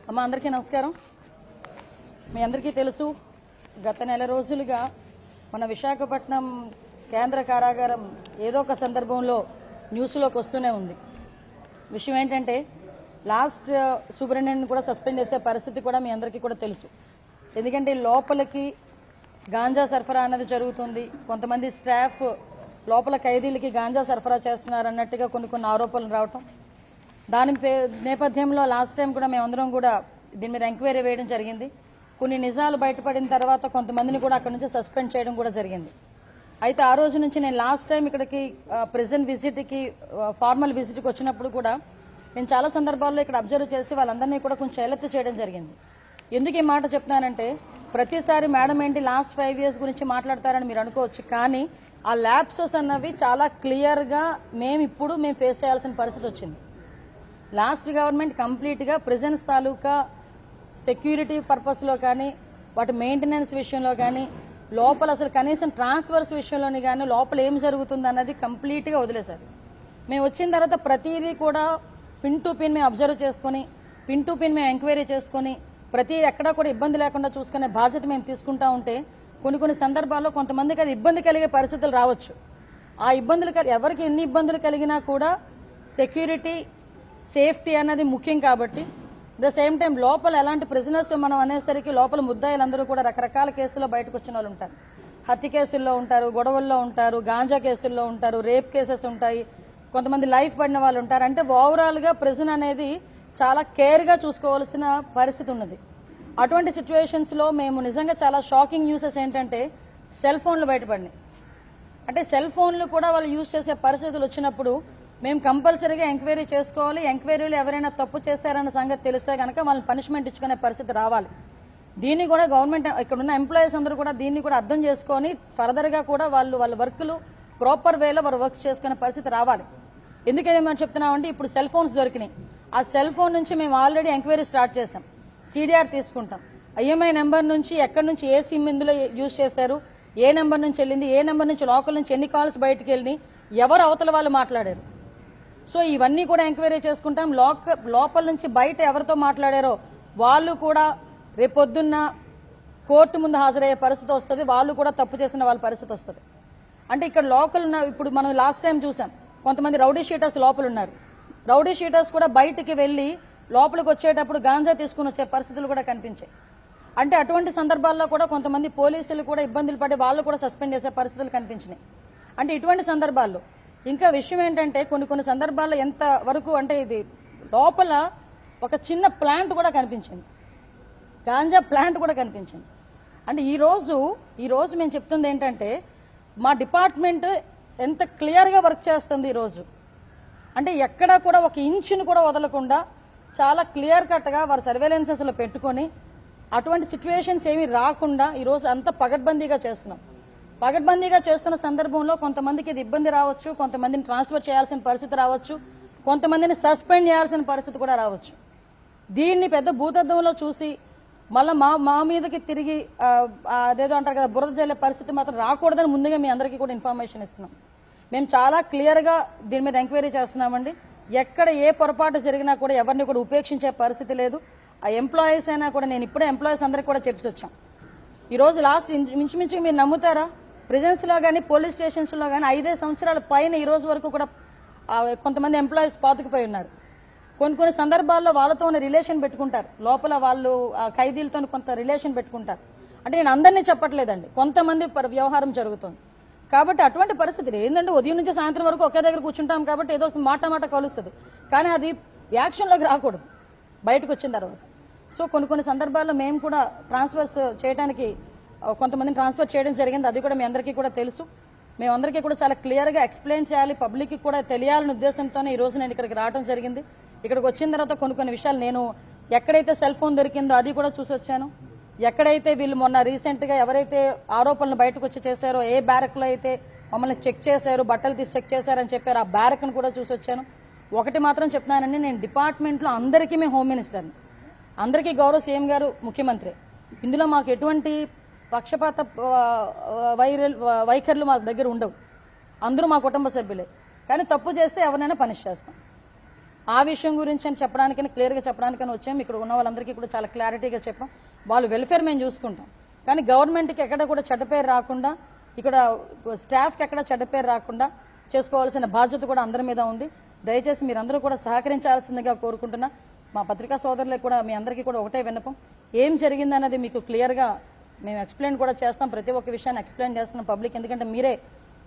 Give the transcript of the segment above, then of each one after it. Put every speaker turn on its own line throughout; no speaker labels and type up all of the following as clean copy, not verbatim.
అమ్మ అందరికీ నమస్కారం. మీ అందరికీ తెలుసు, గత నెల రోజులుగా మన విశాఖపట్నం కేంద్ర కారాగారం ఏదో ఒక సందర్భంలో న్యూస్లోకి వస్తూనే ఉంది. విషయం ఏంటంటే లాస్ట్ సూపరింటెండెంట్ కూడా సస్పెండ్ చేసే పరిస్థితి కూడా మీ అందరికీ కూడా తెలుసు. ఎందుకంటే లోపలికి గాంజా సరఫరా అన్నది జరుగుతుంది. కొంతమంది స్టాఫ్ లోపల ఖైదీలకి గాంజా సరఫరా చేస్తున్నారు అన్నట్టుగా కొన్ని ఆరోపణలు రావటం, దాని నేపథ్యంలో లాస్ట్ టైం కూడా మేమందరం కూడా దీని మీద ఎంక్వైరీ వేయడం జరిగింది. కొన్ని నిజాలు బయటపడిన తర్వాత కొంతమందిని కూడా అక్కడ నుంచి సస్పెండ్ చేయడం కూడా జరిగింది. అయితే ఆ రోజు నుంచి నేను లాస్ట్ టైం ఇక్కడికి ప్రెజెంట్ విజిట్కి ఫార్మల్ విజిట్కి వచ్చినప్పుడు కూడా నేను చాలా సందర్భాల్లో ఇక్కడ అబ్జర్వ్ చేసి వాళ్ళందరినీ కూడా కొంచెం అలర్ట్ చేయడం జరిగింది. ఎందుకు ఈ మాట చెప్తున్నానంటే, ప్రతిసారి మేడం ఏంటి లాస్ట్ 5 years గురించి మాట్లాడతారని మీరు అనుకోవచ్చు, కానీ ఆ ల్యాప్సెస్ అన్నవి చాలా క్లియర్గా మేము ఫేస్ చేయాల్సిన పరిస్థితి వచ్చింది. లాస్ట్ గవర్నమెంట్ కంప్లీట్గా ప్రిజన్స్ తాలూకా సెక్యూరిటీ పర్పస్లో కానీ, వాటి మెయింటెనెన్స్ విషయంలో కానీ, లోపల అసలు కనీసం ట్రాన్స్ఫర్స్ విషయంలోని కానీ లోపల ఏం జరుగుతుంది అన్నది కంప్లీట్గా వదిలేశారు. మేము వచ్చిన తర్వాత ప్రతిదీ కూడా పిన్ టు పిన్ మేము అబ్జర్వ్ చేసుకుని, పిన్ టు పిన్ మేము ఎంక్వైరీ చేసుకుని, ప్రతి ఎక్కడా కూడా ఇబ్బంది లేకుండా చూసుకునే బాధ్యత మేము తీసుకుంటా ఉంటే కొన్ని సందర్భాల్లో కొంతమందికి అది ఇబ్బంది కలిగే పరిస్థితులు రావచ్చు. ఆ ఇబ్బందులు ఎవరికి ఎన్ని ఇబ్బందులు కలిగినా కూడా సెక్యూరిటీ సేఫ్టీ అన్నది ముఖ్యం. కాబట్టి ద సేమ్ టైం లోపల ఎలాంటి ప్రిజనర్స్ మనం అనేసరికి లోపల ముద్దాయిలందరూ కూడా రకరకాల కేసుల్లో బయటకు వచ్చిన వాళ్ళు ఉంటారు. హత్య కేసుల్లో ఉంటారు, గొడవల్లో ఉంటారు, గాంజా కేసుల్లో ఉంటారు, రేప్ కేసెస్ ఉంటాయి, కొంతమంది లైఫ్ పడిన వాళ్ళు ఉంటారు. అంటే ఓవరాల్గా ప్రిజన్ అనేది చాలా కేర్గా చూసుకోవాల్సిన పరిస్థితి ఉన్నది. అటువంటి సిచ్యువేషన్స్లో మేము నిజంగా చాలా షాకింగ్ న్యూసెస్ ఏంటంటే సెల్ ఫోన్లు బయటపడినాయి. అంటే సెల్ ఫోన్లు కూడా వాళ్ళు యూజ్ చేసే పరిస్థితులు వచ్చినప్పుడు మేము కంపల్సరీగా ఎంక్వైరీ చేసుకోవాలి. ఎంక్వైరీలు ఎవరైనా తప్పు చేశారన్న సంగతి తెలిస్తే కనుక వాళ్ళని పనిష్మెంట్ ఇచ్చుకునే పరిస్థితి రావాలి. దీన్ని కూడా గవర్నమెంట్ ఇక్కడ ఉన్న ఎంప్లాయీస్ అందరూ కూడా దీన్ని కూడా అర్థం చేసుకొని ఫర్దర్గా కూడా వాళ్ళ వర్క్లు ప్రాపర్ వేలో వారు వర్క్ చేసుకునే పరిస్థితి రావాలి. ఎందుకని మనం చెప్తున్నామంటే ఇప్పుడు సెల్ ఫోన్స్ దొరికినాయి. ఆ సెల్ ఫోన్ నుంచి మేము ఆల్రెడీ ఎంక్వైరీ స్టార్ట్ చేసాం. సిడిఆర్ తీసుకుంటాం. ఐఎంఐ నెంబర్ నుంచి ఎక్కడి నుంచి ఏ సిమ్ ఇందులో యూజ్ చేశారు, ఏ నెంబర్ నుంచి వెళ్ళింది, ఏ నెంబర్ నుంచి లోకల్ నుంచి ఎన్ని కాల్స్ బయటకు వెళ్ళి ఎవరు అవతల వాళ్ళు మాట్లాడారు. సో ఇవన్నీ కూడా ఎంక్వైరీ చేసుకుంటాం. లోపల నుంచి బయట ఎవరితో మాట్లాడారో వాళ్ళు కూడా రేపొద్దున్న కోర్టు ముందు హాజరయ్యే పరిస్థితి వస్తుంది. వాళ్ళు కూడా తప్పు చేసిన వాళ్ళ పరిస్థితి వస్తుంది. అంటే ఇక్కడ లోకల్ ఇప్పుడు మనం లాస్ట్ టైం చూసాం, కొంతమంది రౌడీ షీటర్స్ లోపల ఉన్నారు. రౌడీ షీటర్స్ కూడా బయటికి వెళ్లి లోపలికి వచ్చేటప్పుడు గాంజా తీసుకుని వచ్చే పరిస్థితులు కూడా కనిపించాయి. అంటే అటువంటి సందర్భాల్లో కూడా కొంతమంది పోలీసులు కూడా ఇబ్బందులు పడి వాళ్ళు కూడా సస్పెండ్ చేసే పరిస్థితులు కనిపించినాయి. అంటే ఇటువంటి సందర్భాల్లో ఇంకా విషయం ఏంటంటే కొన్ని సందర్భాల్లో ఎంత వరకు అంటే ఇది లోపల ఒక చిన్న ప్లాంట్ కూడా కనిపించింది, గాంజా ప్లాంట్ కూడా కనిపించింది. అంటే ఈ రోజు మేము చెప్తుంది ఏంటంటే మా డిపార్ట్మెంట్ ఎంత క్లియర్గా వర్క్ చేస్తుంది ఈరోజు. అంటే ఎక్కడా కూడా ఒక ఇంచును కూడా వదలకుండా చాలా క్లియర్ కట్గా వారు సర్వేలెన్సెస్లో పెట్టుకొని అటువంటి సిచ్యువేషన్స్ ఏమీ రాకుండా ఈరోజు అంత పగడ్బందీగా చేస్తున్నాం. పగడ్బందీగా చేస్తున్న సందర్భంలో కొంతమందికి ఇది ఇబ్బంది రావచ్చు, కొంతమందిని ట్రాన్స్ఫర్ చేయాల్సిన పరిస్థితి రావచ్చు, కొంతమందిని సస్పెండ్ చేయాల్సిన పరిస్థితి కూడా రావచ్చు. దీన్ని పెద్ద భూతద్దంలో చూసి మళ్ళీ మా మీదకి తిరిగి అదేదో అంటారు కదా బురద జల్లే పరిస్థితి మాత్రం రాకూడదని ముందుగా మీ అందరికీ కూడా ఇన్ఫర్మేషన్ ఇస్తున్నాం. మేము చాలా క్లియర్గా దీని మీద ఎంక్వైరీ చేస్తున్నామండి. ఎక్కడ ఏ పొరపాటు జరిగినా కూడా ఎవరిని కూడా ఉపేక్షించే పరిస్థితి లేదు. ఆ ఎంప్లాయీస్ అయినా కూడా నేను ఇప్పుడే ఎంప్లాయీస్ అందరికీ కూడా చెప్పి వచ్చాం. ఈరోజు లాస్ట్ మించుమించు మీరు నమ్ముతారా, ప్రిజెన్స్లో కానీ పోలీస్ స్టేషన్స్లో కానీ 5 సంవత్సరాల పైన ఈ రోజు వరకు కూడా కొంతమంది ఎంప్లాయీస్ పాతుకుపోయి ఉన్నారు. కొన్ని సందర్భాల్లో వాళ్ళతో రిలేషన్ పెట్టుకుంటారు, లోపల వాళ్ళు ఖైదీలతో కొంత రిలేషన్ పెట్టుకుంటారు. అంటే నేను అందరినీ చెప్పట్లేదండి, కొంతమంది వ్యవహారం జరుగుతుంది. కాబట్టి అటువంటి పరిస్థితులు ఏంటంటే ఉదయం నుంచి సాయంత్రం వరకు ఒకే దగ్గర కూర్చుంటాం కాబట్టి ఏదో మాట కలుస్తుంది, కానీ అది యాక్షన్లోకి రాకూడదు బయటకు వచ్చిన తర్వాత. సో కొన్ని సందర్భాల్లో మేము కూడా ట్రాన్స్ఫర్స్ చేయడానికి కొంతమందిని ట్రాన్స్ఫర్ చేయడం జరిగింది. అది కూడా మీ అందరికీ కూడా తెలుసు. మేమందరికీ కూడా చాలా క్లియర్గా ఎక్స్ప్లెయిన్ చేయాలి, పబ్లిక్కి కూడా తెలియాలనే ఉద్దేశంతోనే ఈ రోజు నేను ఇక్కడికి రావడం జరిగింది. ఇక్కడికి వచ్చిన తర్వాత కొన్ని విషయాలు నేను ఎక్కడైతే సెల్ ఫోన్ దొరికిందో అది కూడా చూసి వచ్చాను. ఎక్కడైతే వీళ్ళు మొన్న రీసెంట్గా ఎవరైతే ఆరోపణలు బయటకు వచ్చి చేశారో, ఏ బ్యారక్లో అయితే మమ్మల్ని చెక్ చేశారు, బట్టలు తీసి చెక్ చేశారని చెప్పారు, ఆ బ్యారక్ను కూడా చూసి వచ్చాను. ఒకటి మాత్రం చెప్తున్నానండి, నేను డిపార్ట్మెంట్లో అందరికీ మేము హోమ్ మినిస్టర్ని, అందరికీ గౌరవ సీఎం గారు ముఖ్యమంత్రి. ఇందులో మాకు ఎటువంటి పక్షపాత వైఖరులు మా దగ్గర ఉండవు. అందరూ మా కుటుంబ సభ్యులే. కానీ తప్పు చేస్తే ఎవరినైనా పనిష్ చేస్తాం. ఆ విషయం గురించి అని చెప్పడానికని క్లియర్గా చెప్పడానికని వచ్చాము. ఇక్కడ ఉన్న వాళ్ళందరికీ కూడా చాలా క్లారిటీగా చెప్పాం. వాళ్ళు వెల్ఫేర్ మేము చూసుకుంటాం, కానీ గవర్నమెంట్కి ఎక్కడ కూడా చెడ్డ పేరు రాకుండా, ఇక్కడ స్టాఫ్కి ఎక్కడ చెడ్డ పేరు రాకుండా చేసుకోవాల్సిన బాధ్యత కూడా అందరి మీద ఉంది. దయచేసి మీరందరూ కూడా సహకరించాల్సిందిగా కోరుకుంటున్నా. మా పత్రికా సోదరులకు కూడా మీ అందరికీ కూడా ఒకటే విన్నపం, ఏం జరిగిందన్నది మీకు క్లియర్గా మేము ఎక్స్ప్లెయిన్ కూడా చేస్తాం. ప్రతి ఒక్క విషయాన్ని ఎక్స్ప్లెయిన్ చేస్తున్నాం పబ్లిక్, ఎందుకంటే మీరే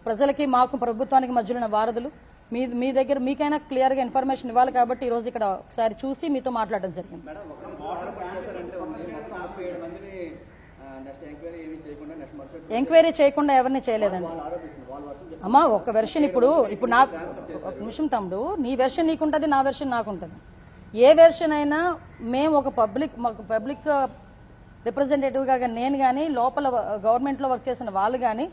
ప్రజలకి మాకు ప్రభుత్వానికి మధ్యలో ఉన్న వారధులు. మీ దగ్గర మీకైనా క్లియర్గా ఇన్ఫర్మేషన్ ఇవ్వాలి కాబట్టి ఈరోజు ఇక్కడ ఒకసారి చూసి మీతో మాట్లాడడం జరిగింది. ఎంక్వైరీ చేయకుండా ఎవరిని చేయలేదండి అమ్మా. ఒక వెర్షన్ ఇప్పుడు నాకు ఒక నిమిషం తమ్ముడు, నీ వెర్షన్ నీకుంటుంది, నా వెర్షన్ నాకుంటుంది. ఏ వెర్షన్ అయినా మేము ఒక పబ్లిక్ రిప్రజెంటేటివ్గా నేను కానీ లోపల గవర్నమెంట్లో వర్క్ చేసిన వాళ్ళు కానీ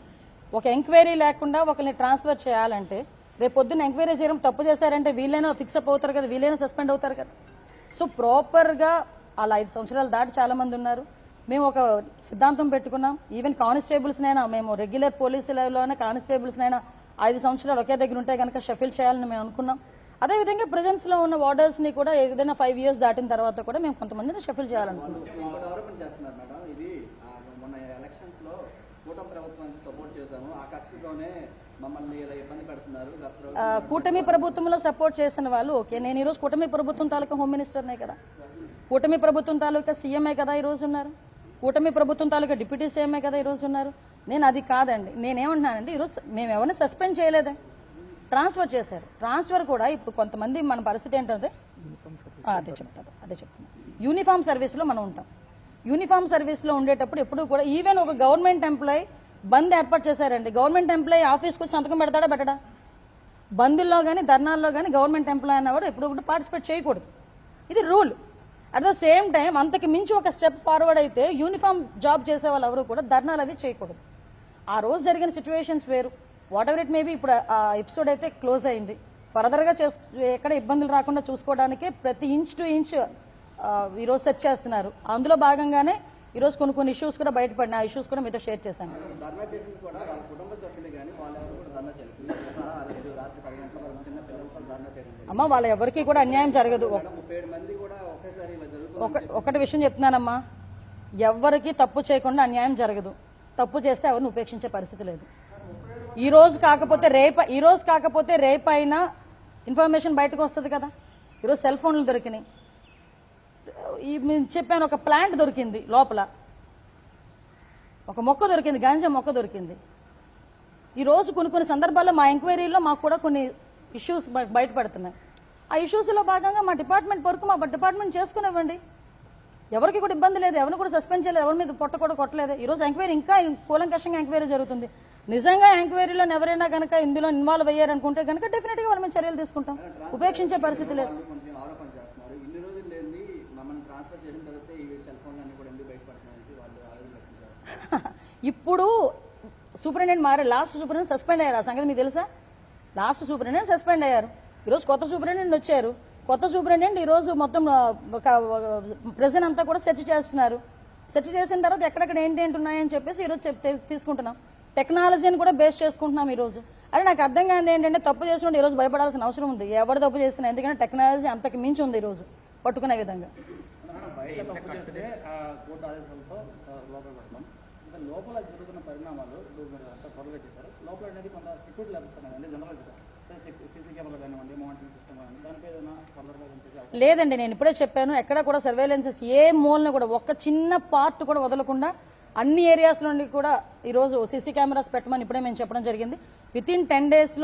ఒక ఎంక్వైరీ లేకుండా ఒకరిని ట్రాన్స్ఫర్ చేయాలంటే, రేపు పొద్దున్న ఎంక్వైరీ చేయడం తప్పు చేశారంటే వీళ్ళైనా ఫిక్స్ అప్ అవుతారు కదా, వీళ్ళైనా సస్పెండ్ అవుతారు కదా. సో ప్రాపర్గా అలా 5 సంవత్సరాలు దాటి చాలా మంది ఉన్నారు. మేము ఒక సిద్ధాంతం పెట్టుకున్నాం, ఈవెన్ కానిస్టేబుల్స్నైనా మేము రెగ్యులర్ పోలీసులలోనే కానిస్టేబుల్స్నైనా 5 సంవత్సరాలు ఒకే దగ్గర ఉంటే కనుక షఫిల్ చేయాలని మేము అనుకున్నాం. అదేవిధంగా ప్రెజెన్స్లో ఉన్న వార్డర్స్ని కూడా ఏదైనా 5 years దాటిన తర్వాత కూడా మేము కొంతమందిని షఫిల్ చేయాలనుకున్నాం. కూటమి ప్రభుత్వంలో సపోర్ట్ చేసిన వాళ్ళు ఓకే. నేను ఈరోజు కూటమి ప్రభుత్వం తాలూకా హోమ్ మినిస్టర్నే కదా, కూటమి ప్రభుత్వం తాలూకా సీఎంఏ కదా ఈరోజు ఉన్నారు, కూటమి ప్రభుత్వం తాలూకా డిప్యూటీ సీఎంఏ కదా ఈరోజు ఉన్నారు. నేను అది కాదండి, నేనేమంటున్నానండి, ఈరోజు మేము ఎవరిని సస్పెండ్ చేయలేదే, ట్రాన్స్ఫర్ చేశారు. ట్రాన్స్ఫర్ కూడా ఇప్పుడు కొంతమంది మన పరిస్థితి ఏంటంటే అదే చెప్తాను. యూనిఫామ్ సర్వీస్లో మనం ఉంటాం. యూనిఫామ్ సర్వీస్లో ఉండేటప్పుడు ఎప్పుడు కూడా ఈవెన్ ఒక గవర్నమెంట్ ఎంప్లాయీ బంద్ ఏర్పాటు చేశారండి. గవర్నమెంట్ ఎంప్లాయీ ఆఫీస్కి వచ్చి సంతకం పెడతాడా పెట్టడా? బందుల్లో కానీ ధర్నాల్లో కానీ గవర్నమెంట్ ఎంప్లాయీ అన్నవాడు ఎప్పుడు కూడా పార్టిసిపేట్ చేయకూడదు, ఇది rule. At the same time అంతకు మించి ఒక స్టెప్ ఫార్వర్డ్ అయితే యూనిఫామ్ జాబ్ చేసే వాళ్ళు ఎవరు కూడా ధర్నాలు అవి చేయకూడదు. ఆ రోజు జరిగిన సిచ్యువేషన్స్ వేరు, వాట్ ఎవర్ ఇట్ మేబీ. ఇప్పుడు ఆ ఎపిసోడ్ అయితే క్లోజ్ అయింది. ఫర్దర్గా ఎక్కడ ఇబ్బందులు రాకుండా చూసుకోవడానికి ప్రతి ఇంచ్ టు ఇంచ్ ఈరోజు సెర్చ్ చేస్తున్నారు. అందులో భాగంగానే ఈరోజు కొన్ని ఇష్యూస్ కూడా బయటపడిన, ఆ ఇష్యూస్ కూడా మీతో షేర్ చేశాను. అమ్మ వాళ్ళ ఎవరికి కూడా అన్యాయం జరగదు. ఒకటి విషయం చెప్తున్నానమ్మా, ఎవరికి తప్పు చేయకుండా అన్యాయం జరగదు. తప్పు చేస్తే ఎవరిని ఉపేక్షించే పరిస్థితి లేదు. ఈ రోజు కాకపోతే రేపైనా ఇన్ఫర్మేషన్ బయటకు వస్తుంది కదా. ఈరోజు సెల్ ఫోన్లు దొరికినాయి, చెప్పాను ఒక ప్లాంట్ దొరికింది, లోపల ఒక మొక్క దొరికింది, గాంజా మొక్క దొరికింది. ఈరోజు కొన్ని సందర్భాల్లో మా ఎంక్వైరీలో మాకు కూడా కొన్ని ఇష్యూస్ బయటపడుతున్నాయి. ఆ ఇష్యూస్లో భాగంగా మా డిపార్ట్మెంట్ వరకు మా డిపార్ట్మెంట్ చేసుకునివ్వండి, ఎవరికి కూడా ఇబ్బంది లేదు, ఎవరిని కూడా సస్పెండ్ చేయలేదు, ఎవరి మీద పొట్ట కూడా కొట్టలేదు. ఈరోజు ఎంక్వైరీ ఇంకా కూలంకషంగా ఎంక్వైరీ జరుగుతుంది. నిజంగా ఎంక్వైరీలో ఎవరైనా కనుక ఇందులో ఇన్వాల్వ్ అయ్యారనుకుంటే కనుక డెఫినెట్గా వాళ్ళ మీద చర్యలు తీసుకుంటాం, ఉపేక్షించే పరిస్థితి లేదు. ఇప్పుడు సూపరింటెండెంట్ మారారు, లాస్ట్ సూపరింటెండెంట్ సస్పెండ్ అయ్యారు. ఆ సంగతి మీకు తెలుసా? లాస్ట్ సూపరింటెండెంట్ సస్పెండ్ అయ్యారు, ఈరోజు కొత్త సూపరింటెండెంట్ వచ్చారు. కొత్త సూపరింటెండెంట్ ఈరోజు మొత్తం ప్రెజెంట్ అంతా కూడా సెర్చ్ చేస్తున్నారు. సెర్చ్ చేసిన తర్వాత ఎక్కడెక్కడ ఏంటి ఉన్నాయని చెప్పేసి ఈరోజు తీసుకుంటున్నాం. టెక్నాలజీని కూడా బేస్ చేసుకుంటున్నాం ఈరోజు. అరే నాకు అర్థం కాదు ఏంటంటే, తప్పు చేస్తుంటే ఈరోజు భయపడాల్సిన అవసరం ఉంది, ఎవరు తప్పు చేసినా, ఎందుకంటే టెక్నాలజీ అంతకు మించి ఉంది ఈరోజు పట్టుకునే విధంగా.
లోపల జరుగుతున్న పరిణామాలు త్వరగా చెప్పారు. లోపల అనేది కొంత సెక్యూరిటీ లభిస్తున్నాయండి, జనరల్ సీసీ కెమెరా కానివ్వండి, మానిటరింగ్ సిస్టమ్ కానివ్వండి, దానిపై ఏదైనా ఫర్దర్గా
లేదండి. నేను ఇప్పుడే చెప్పాను, ఎక్కడ కూడా సర్వేలెన్సెస్ ఏ మూలన కూడా ఒక్క చిన్న పార్ట్ కూడా వదలకుండా అన్ని ఏరియాస్ నుండి కూడా ఈరోజు సీసీ కెమెరాస్ పెట్టమని ఇప్పుడే మేము చెప్పడం జరిగింది. వితిన్ 10 days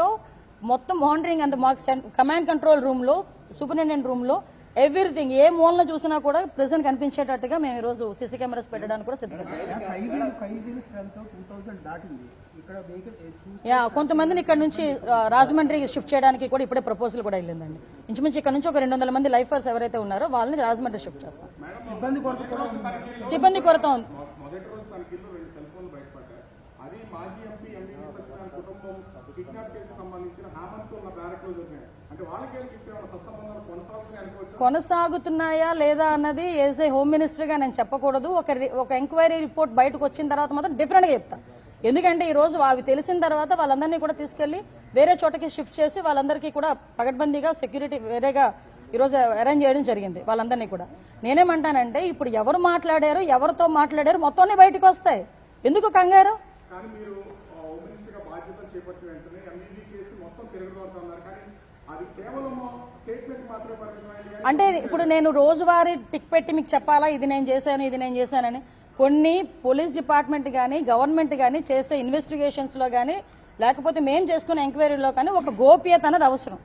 మొత్తం మానిటరింగ్ అంత మాకు కమాండ్ కంట్రోల్ రూమ్లో, సూపరింటెండెంట్ రూమ్లో ఎవ్రీథింగ్ ఏ మూలన చూసినా కూడా ప్రెజెంట్ కనిపించేటట్టుగా మేము ఈరోజు సీసీ కెమెరాస్ పెట్టడానికి కూడా సిద్ధపడ్డాం. కొంతమందిని ఇక్కడ నుంచి రాజమండ్రి షిఫ్ట్ చేయడానికి కూడా ఇప్పుడే ప్రపోజల్ కూడా వెళ్ళిందండి. ఇంచుమించు ఇక్కడ నుంచి ఒక 200 మంది లైఫర్స్ ఎవరైతే ఉన్నారో వాళ్ళని రాజమండ్రి షిఫ్ట్ చేస్తాం. సిబ్బంది కొరత ఉంది.
అది మాజీ ఎంపీ ఎంబీబీ సత్యనారాయణ కుటుంబం కిడ్నాప్ కేసు సంబంధించిన హామన్తో ఉన్న బ్యారెక్ లో జరిగినాయి. అంటే వాళ్ళకి సత్సంబంధాలు కొనసాగుతున్నాయి అనుకోవచ్చు.
కొనసాగుతున్నాయా లేదా అన్నది ఏజ్ ఏ హోమ్ మినిస్టర్ గా నేను చెప్పకూడదు. ఒక ఎంక్వైరీ రిపోర్ట్ బయటకు వచ్చిన తర్వాత మాత్రం డిఫరెంట్ గా చెప్తా. ఎందుకంటే ఈ రోజు అవి తెలిసిన తర్వాత వాళ్ళందరినీ కూడా తీసుకెళ్లి వేరే చోటకి షిఫ్ట్ చేసి వాళ్ళందరికీ కూడా పగడ్బందీగా సెక్యూరిటీ వేరేగా ఈరోజు అరేంజ్ చేయడం జరిగింది వాళ్ళందరినీ కూడా. నేనేమంటానంటే ఇప్పుడు ఎవరు మాట్లాడారు, ఎవరితో మాట్లాడారు మొత్తం బయటకు వస్తాయి. ఎందుకు కంగారు?
కానీ మీరు హోమ్ మినిస్టర్ గా బాధ్యతలు చేపట్టిన వెంటనే ఎంబీబీ కేసు మొత్తం తిరగబడుతున్నారు. కానీ అది కేవలం స్టేట్మెంట్ మాత్రమే పరిమితమైంది.
అంటే ఇప్పుడు నేను రోజువారీ టిక్ పెట్టి మీకు చెప్పాలా ఇది నేను చేశాను ఇది నేను చేశానని? కొన్ని పోలీస్ డిపార్ట్మెంట్ కానీ గవర్నమెంట్ కానీ చేసే ఇన్వెస్టిగేషన్స్ లో కానీ లేకపోతే మేము చేసుకునే ఎంక్వైరీలో కానీ ఒక గోప్యత అన్నది అవసరం.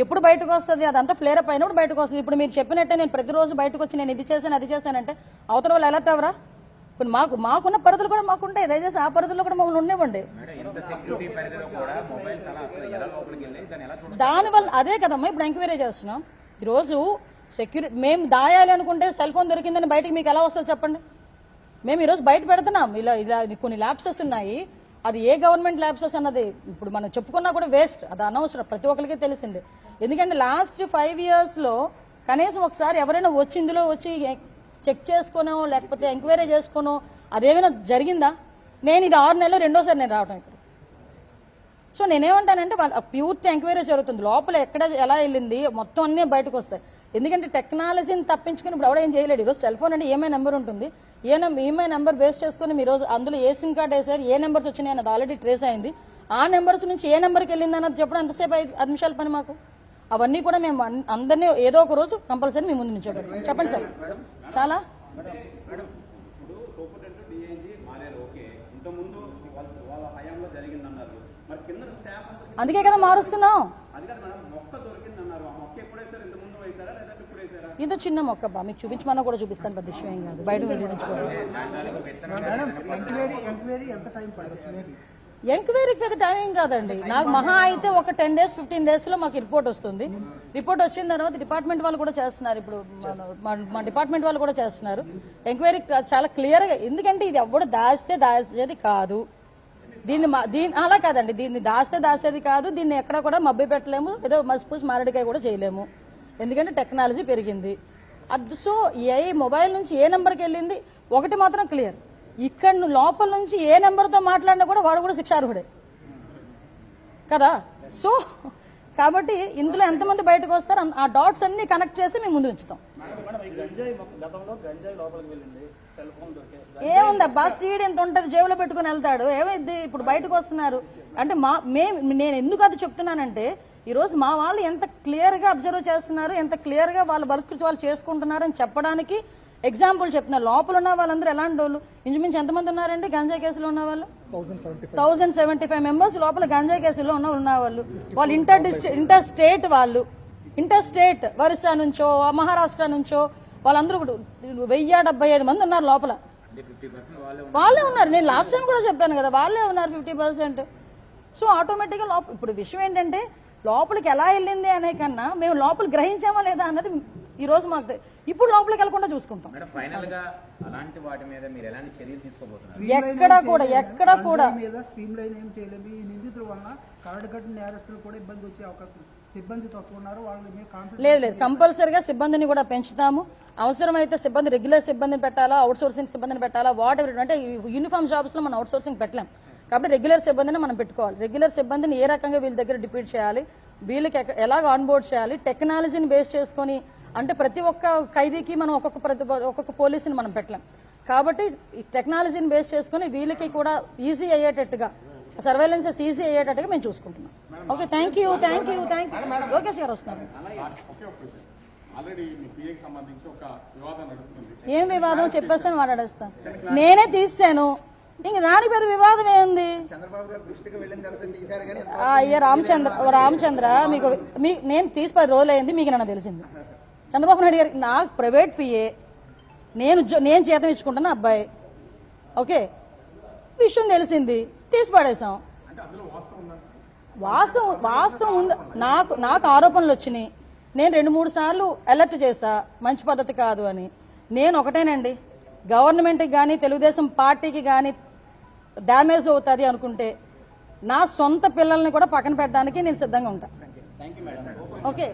ఎప్పుడు బయటకు వస్తుంది? అదంతా ఫ్లేర్ అప్ అయినప్పుడు బయటకు వస్తుంది. ఇప్పుడు మీరు చెప్పినట్టే నేను ప్రతిరోజు బయటకు వచ్చి నేను ఇది చేశాను అది చేశానంటే అవతల వాళ్ళు అలర్ట్ అవరా? ఇప్పుడు మాకున్న పరిధులు కూడా మాకుంటాయి. దయచేసి ఆ పరిధుల్లో కూడా మమ్మల్ని ఉండేవ్వండి. దానివల్ల అదే కదమ్మా ఇప్పుడు ఎంక్వైరీ చేస్తున్నాం. ఈరోజు సెక్యూరిటీ మేము దాయాలి అనుకుంటే సెల్ ఫోన్ దొరికిందని బయటకు మీకు ఎలా వస్తుంది చెప్పండి? మేము ఈరోజు బయట పెడుతున్నాం. ఇలా కొన్ని ల్యాప్సెస్ ఉన్నాయి. అది ఏ గవర్నమెంట్ ల్యాప్సెస్ అన్నది ఇప్పుడు మనం చెప్పుకున్నా కూడా వేస్ట్, అది అనవసరం, ప్రతి ఒక్కరికి తెలిసిందే. ఎందుకంటే లాస్ట్ 5 years లో కనీసం ఒకసారి ఎవరైనా వచ్చి ఇందులో వచ్చి చెక్ చేసుకోనో లేకపోతే ఎంక్వైరీ చేసుకోనో అదేమైనా జరిగిందా? నేను ఇది 6 నెలలు రెండోసారి నేను రావడం ఇక్కడ. సో నేనేమంటానంటే వాళ్ళ పూర్తి ఎంక్వైరీ జరుగుతుంది. లోపల ఎక్కడ ఎలా వెళ్ళింది మొత్తం అన్నీ బయటకు వస్తాయి. ఎందుకంటే టెక్నాలజీని తప్పించుకుని ఇప్పుడు ఎవడేం చేయలేడు. ఈరోజు సెల్ ఫోన్ అంటే ఈఎంఐ నెంబర్ ఉంటుంది. ఈఎంఐ నెంబర్ బేస్ చేసుకుని మీరు రోజు అందులో ఏ సిమ్ కార్డ్ వేసారు, ఏ నెంబర్స్ వచ్చినాయి అన్నది ఆల్రెడీ ట్రేస్ అయింది. ఆ నెంబర్స్ నుంచి ఏ నెంబర్కి వెళ్ళింది అన్నది చెప్పడం ఎంతసేపు 5 నిమిషాల పని మాకు. అవన్నీ కూడా మేము అందరినీ ఏదో ఒక రోజు కంపల్సరీ మీ ముందు నుంచి చెప్పండి సార్. చాలా అందుకే కదా మారుస్తున్నాం. ఇంత చిన్న మొక్క బా మీకు చూపించమన్నా కూడా చూపిస్తాను, పెద్ద విషయం ఏం కాదు. బయట చూపించుకోవాలి. ఎంక్వైరీకి పెద్ద టైం ఏం కాదండి. నాకు మహా అయితే ఒక 10 days 15 days లో మాకు రిపోర్ట్ వస్తుంది. రిపోర్ట్ వచ్చిన తర్వాత డిపార్ట్మెంట్ వాళ్ళు కూడా చేస్తున్నారు. ఇప్పుడు మా డిపార్ట్మెంట్ వాళ్ళు కూడా చేస్తున్నారు ఎంక్వైరీ చాలా క్లియర్ గా. ఎందుకంటే ఇది ఎవడు దాచేది కాదు. దీన్ని అలా కాదండి, దీన్ని దాచేది కాదు. దీన్ని ఎక్కడ కూడా మబ్బి పెట్టలేము, ఏదో మసిపూసి మారడికాయ కూడా చేయలేము. ఎందుకంటే టెక్నాలజీ పెరిగింది. సో ఏ మొబైల్ నుంచి ఏ నెంబర్కి వెళ్ళింది ఒకటి మాత్రం క్లియర్, ఇక్కడ లోపల నుంచి ఏ నెంబర్తో మాట్లాడినా కూడా వాడు కూడా శిక్షార్హుడే కదా. సో కాబట్టి ఇందులో ఎంతమంది బయటకు వస్తారు ఆ డాట్స్ అన్ని కనెక్ట్ చేసి మేము ముందు ఉంచుతాం. ఏముందబ్బా సీడ్ ఎంత ఉంటుంది జేబులో పెట్టుకుని వెళ్తాడు, ఏమైంది? ఇప్పుడు బయటకు వస్తున్నారు అంటే నేను ఎందుకు అది చెప్తున్నానంటే ఈ రోజు మా వాళ్ళు ఎంత క్లియర్ గా అబ్జర్వ్ చేస్తున్నారు, ఎంత క్లియర్ గా వాళ్ళ వర్క్ వాళ్ళు చేసుకుంటున్నారు అని చెప్పడానికి ఎగ్జాంపుల్ చెప్తున్నారు. లోపల ఉన్న వాళ్ళందరూ ఎలాంటి వాళ్ళు? ఇంచుమించు ఎంతమంది ఉన్నారండి గంజాయి కేసులో ఉన్న వాళ్ళు? 1075 మెంబర్స్ లోపల గంజాయి కేసులో ఉన్న వాళ్ళు. ఇంటర్ స్టేట్ వాళ్ళు, ఇంటర్ స్టేట్ ఒరిస్సా నుంచో మహారాష్ట్ర నుంచో వాళ్ళందరూ 1075 మంది ఉన్నారు లోపల. వాళ్ళే ఉన్నారు. నేను లాస్ట్ టైం కూడా చెప్పాను కదా, వాళ్ళే ఉన్నారు 50%. సో ఆటోమేటిక్ గా ఇప్పుడు విషయం ఏంటంటే లోపలికి ఎలా వెళ్ళింది అనే కన్నా మేము లోపలికి గ్రహించామా లేదా అన్నది ఈ రోజు మాకు ఇప్పుడు లోపలికి వెళ్ళకుండా చూసుకుంటాం. ఎక్కడ కూడా లేదు. కంపల్సరీగా సిబ్బందిని కూడా పెంచుతాము. అవసరమైతే సిబ్బంది రెగ్యులర్ సిబ్బందిని పెట్టాలా, అవుట్ సోర్సింగ్ సిబ్బందిని పెట్టాలా, వాట్ ఎవర్. అంటే యూనిఫామ్ జాబ్స్ లో మనం అవుట్ సోర్సింగ్ పెట్టలేం కాబట్టి రెగ్యులర్ సిబ్బందిని మనం పెట్టుకోవాలి. రెగ్యులర్ సిబ్బందిని ఏ రకంగా వీళ్ళ దగ్గర డిప్యూట్ చేయాలి, వీళ్ళకి ఎలాగ ఆన్బోర్డ్ చేయాలి, టెక్నాలజీని బేస్ చేసుకుని. అంటే ప్రతి ఒక్క ఖైదీకి మనం ఒక్కొక్క పోలీసుని మనం పెట్టలేం కాబట్టి టెక్నాలజీని బేస్ చేసుకుని వీళ్ళకి కూడా ఈజీ అయ్యేటట్టుగా సర్వేలెన్సెస్ ఈజీ అయ్యేటట్టుగా మేము చూసుకుంటున్నాం. Okay, thank you. లోకేష్ గారు వస్తున్నారు. ఏం వివాదం చెప్పేస్తాను మాట్లాడేస్తాను. నేనే తీసాను, ఇంక దానికి పెద్ద వివాదం ఏంది? అయ్యా రామచంద్ర మీకు నేను తీసి 10 రోజులు అయింది, మీకు నన్ను తెలిసింది. చంద్రబాబు నాయుడు గారికి నాకు ప్రైవేట్ పిఏ, నేను జీతం ఇచ్చుకుంటున్నా అబ్బాయి. ఓకే, విషయం తెలిసింది, తీసి పడేసాం. వాస్తవం ఉంది. నాకు ఆరోపణలు వచ్చినాయి. నేను 2-3 సార్లు అలర్ట్ చేశా మంచి పద్ధతి కాదు అని. నేను ఒకటేనండి, గవర్నమెంట్కి కానీ తెలుగుదేశం పార్టీకి కానీ డ్యామేజ్ అవుతుంది అనుకుంటే నా సొంత పిల్లల్ని కూడా పక్కన పెట్టడానికి నేను సిద్ధంగా ఉంటాను.
Thank you madam.
ఓకే.